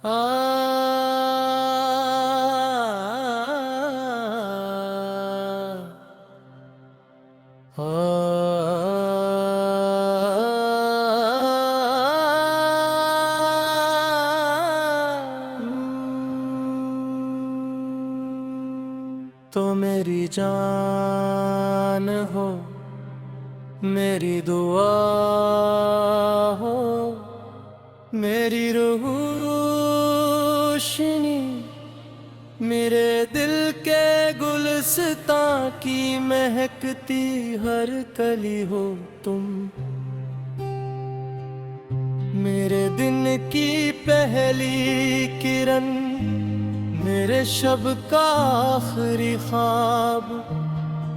आ तो मेरी जान हो, मेरी दुआ हो, मेरी रूह रोशनी, मेरे दिल के गुलस्तां की महकती हर कली हो तुम। मेरे दिन की पहली किरण, मेरे शब का आखिरी ख्वाब,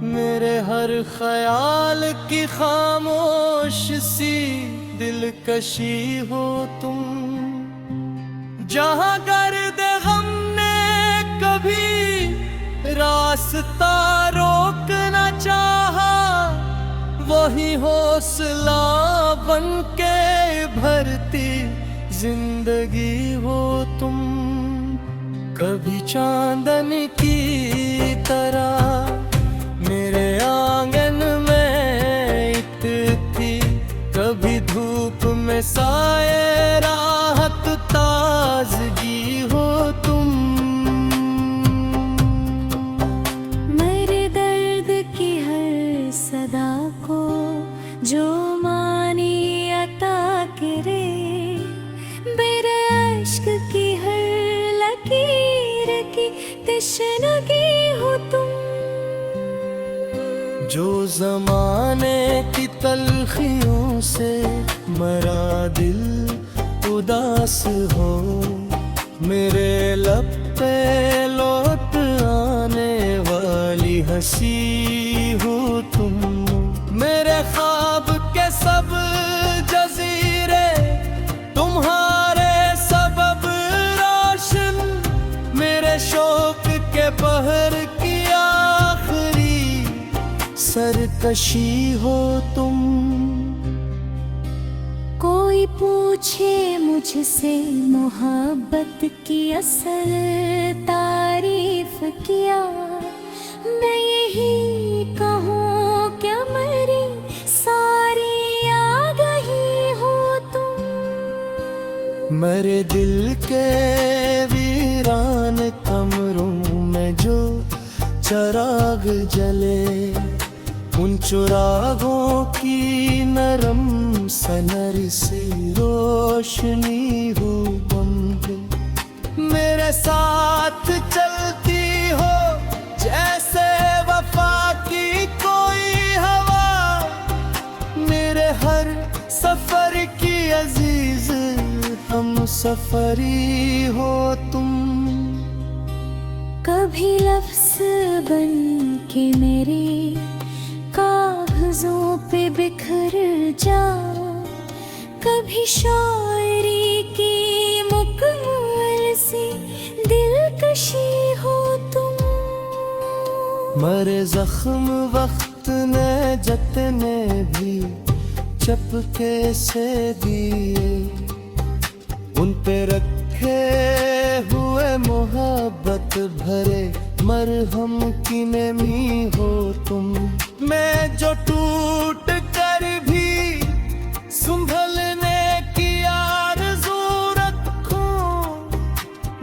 मेरे हर ख्याल की खामोश सी दिलकशी हो तुम। जहाँ गर्द गम ने कभी रास्ता रोक न चाहा, वही हौसला बन के भरती जिंदगी हो तुम। कभी चांदन की तरह मेरे आंगन में इतती, कभी धूप में साए राहत ताजगी हो तुम। मेरे दर्द की हर सदा को जो मानी अता करे, मेरे इश्क की हर लकीर की तशनगी हो तुम। जो ज़माने की तलखियों से मरा दिल उदास हो, मेरे लब पे लौट आने वाली हंसी हो तुम। मेरे ख्वाब के सब जजीरे तुम्हारे सबब रोशन, मेरे शौक के पहर की आखिरी सरकशी हो तुम। कोई पूछे मुझसे मोहब्बत की असल तारीफ क्या, मैं यही कहूँ क्या मेरी सारी आगाही हो तुम। मेरे दिल के वीरान कमरों में जो चराग जले, उन चुरागों की नरम सनर सी रोशनी हो बंद। मेरे साथ चलती हो जैसे वफा की कोई हवा, मेरे हर सफर की अजीज हम सफरी हो तुम। कभी लफ्ज़ बन के मेरे कागजों पे बिखर जाओ, कभी शायरी की मुकम्मल सी दिलकशी हो तुम। मरे जख्म वक्त ने जतने भी चपके से दिए, उन पे रखे हुए मोहब्बत भरे मरहम की नमी हो तुम। मैं जो टूट कर भी संभलने की आरज़ू रखूं,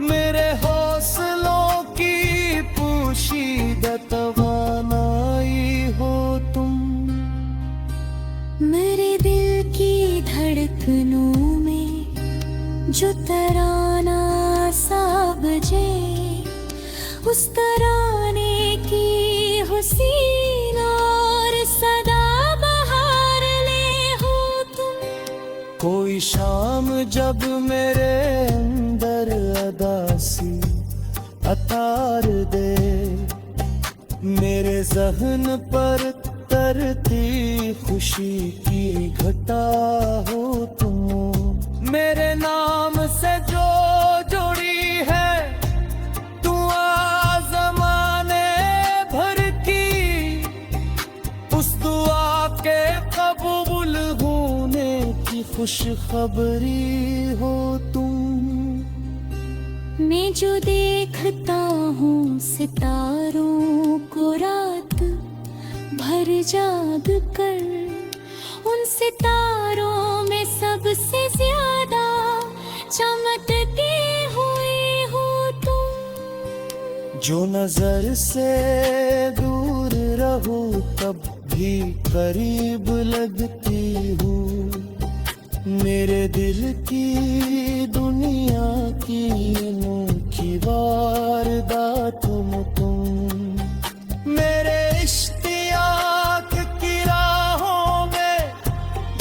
मेरे हौसलों की पोशीदा तवानाई हो तुम। मेरे दिल की धड़कनों में जो तराना सा बजे, उस तराने की हुसीन और सदा बहार ले हो तुम। कोई शाम जब मेरे अंदर अदासी अतार दे, मेरे जहन पर तरती खुशी की घटा हो तुम। मेरे नाम से जो जुड़ी है दुआ ज़माने भर की, उस दुआ के कबूल होने की खुशखबरी हो तुम। जो देखता हूँ सितारों को रात भर जाग कर, उन सितारों में सबसे ज्यादा चमकती हुई हो तुम। जो नजर से दूर रहूं तब भी करीब लगती हूँ, मेरे दिल की दुनिया की अनोखी वारदात हो तुम। मेरे इश्तियाक की राहों में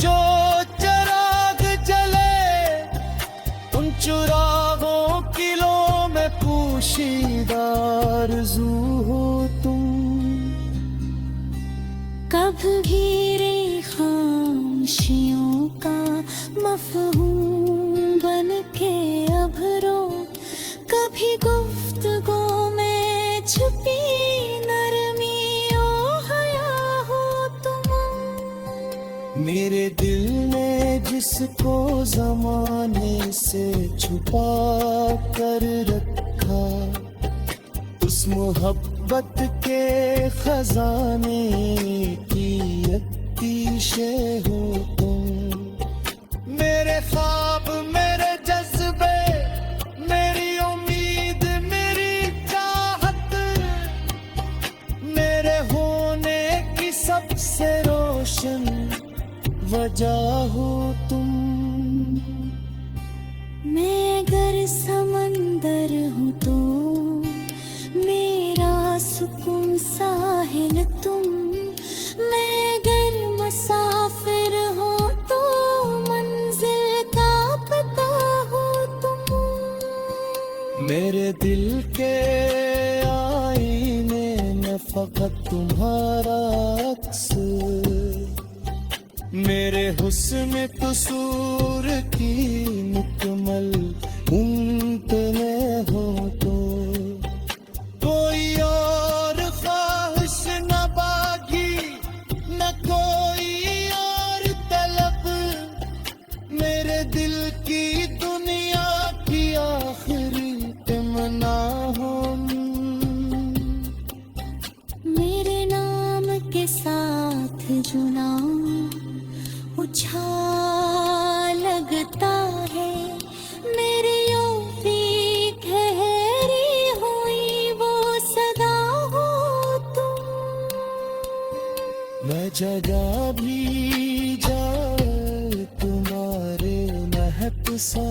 जो चिराग जले, उन चुरागों की लो में पोशीदा आरज़ू हो तुम। कब घेरे खामोशियों का मफ़हूम बन के अभरों, कभी गुफ्तगू में छुपी नरमी ओ हया हो तुम। मेरे दिल ने जिसको ज़माने से छुपा कर रखा, उस मोहब्बत के खजाने की अतीशे हो तुम। मेरे ख्वाब, मेरे जज्बे, मेरी उम्मीद, मेरी चाहत, मेरे होने की सबसे रोशन वजह हो तुम। मैं अगर समंदर हूँ तो मेरा सुकून साहिल तुम। मैं अगर मुसाफिर हूँ तो मंजिल का पता हो तुम। मेरे दिल के आईने में फकत तुम्हारा अक्स, मेरे हुस्न कसूर की मुकम्मल उनपे में हो तो। कोई और ख्वाहिश न बागी, न कोई और तलब, मेरे दिल की दुनिया की आखिरी तमन्ना हो। मेरे नाम के साथ जो नाम उछाल लगता है, मेरी यूं भी ठहरी हुई वो सदा हो तुम। मैं जगह भी जाए तुम्हारे महक सा।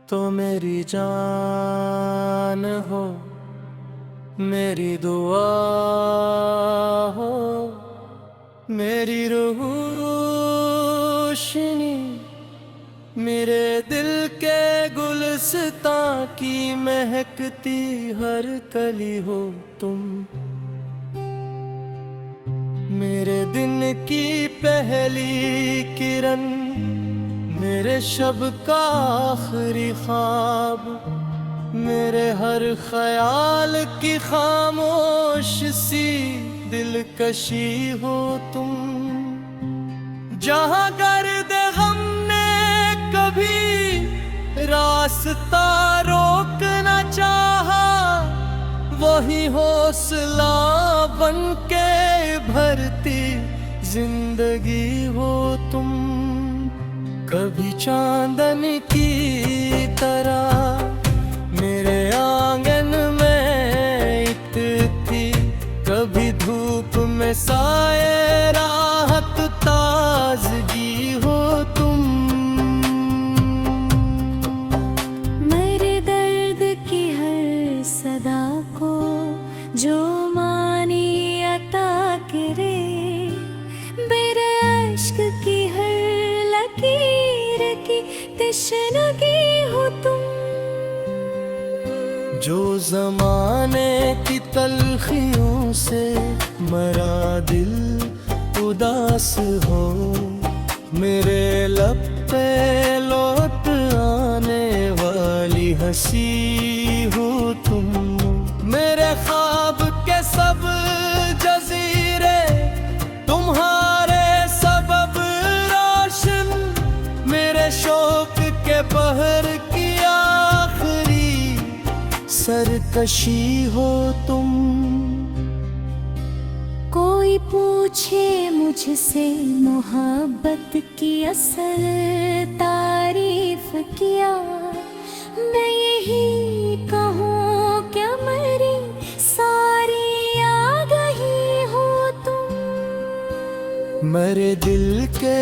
तो मेरी जान हो, मेरी दुआ हो, मेरी रूह रोशनी, मेरे दिल के गुलस्तां की महकती हर कली हो तुम। मेरे दिन की पहली किरण, मेरे शब का आखिरी ख्वाब, मेरे हर ख्याल की खामोश सी दिलकशी हो तुम। जहाँ गर्द गम ने कभी रास्ता रोक न चाहा, वही हौसला बन के भरती जिंदगी हो तुम। कभी चांदन की तरह मेरे आंगन में इत थी, कभी धूप में साए राहत ताजगी हो तुम। मेरे दर्द की हर सदा को जो मानी अता करे, मेरे अश्क की हर लकीर की तशनगी हो तुम। जो ज़माने की तलखियों से मरा दिल उदास हो, मेरे लब पे लौट आने वाली हंसी हो तुम। मेरे ख्वाब के सब जजीरे तुम्हारे सबब रोशन, मेरे शौक के बहर की आखिरी सरकशी हो तुम। कोई पूछे मुझसे मोहब्बत की असल तारीफ क्या, मैं यही कहूँ क्या मेरी सारी आगाही हो तुम। मेरे दिल के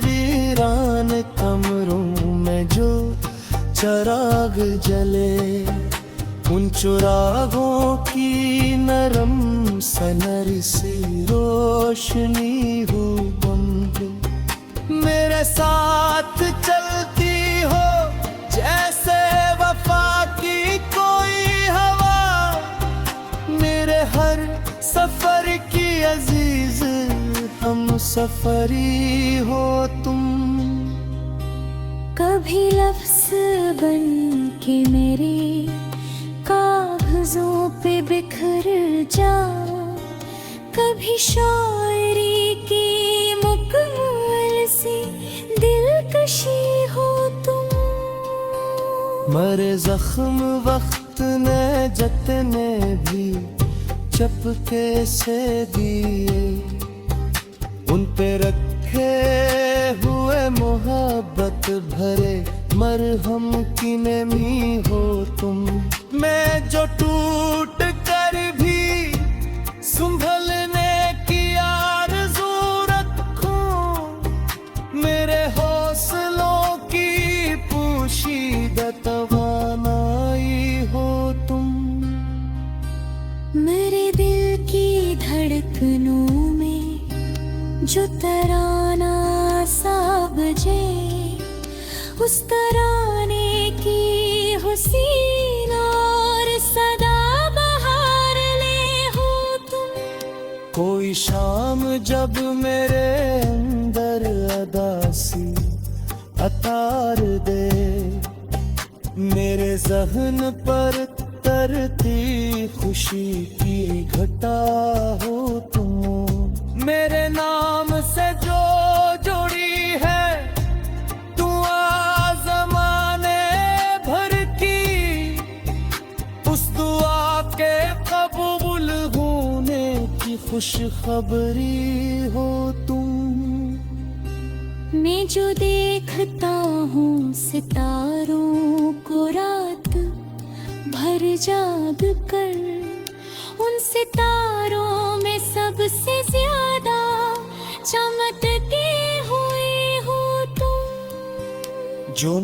वीरान कमरों में जो चिराग जले, उन चिरागों की नरम सनर सी रोशनी हो बंद। मेरे साथ चलती हो जैसे वफा की कोई हवा, मेरे हर सफर की अजीज हम सफरी हो तुम। कभी लफ्ज़ बन के मेरे कागजों पे बिखर जाओ, कभी शायरी की मुकम्मल सी दिलकशी हो तुम। मरे जख्म वक्त ने जतने भी चपके से दिए, उन पे रखे हुए मोहब्बत भरे मरहम की नेमी हो तुम। मैं जो टूट कर भी संभलने की आरज़ू रखूं, मेरे हौसलों की पोशीदा तवानाई हो तुम। मेरे दिल की धड़कनों में जो तराना सा बजे, उस तराने की हुसीन और सदा बहार ले हो तुम। कोई शाम जब मेरे अंदर अदासी अतार दे, मेरे जहन पर तरती खुशी की घटा हो तुम। मेरे नाम से जो जुड़ी है तू आज़माने भर की, उस दुआ के कबूल होने की खुश खबरी हो तुम। मैं जो देखता हूँ सितारों को रात भर जाग कर, उन सितारों में सबसे ज्यादा चमकते हुए हो तुम। जो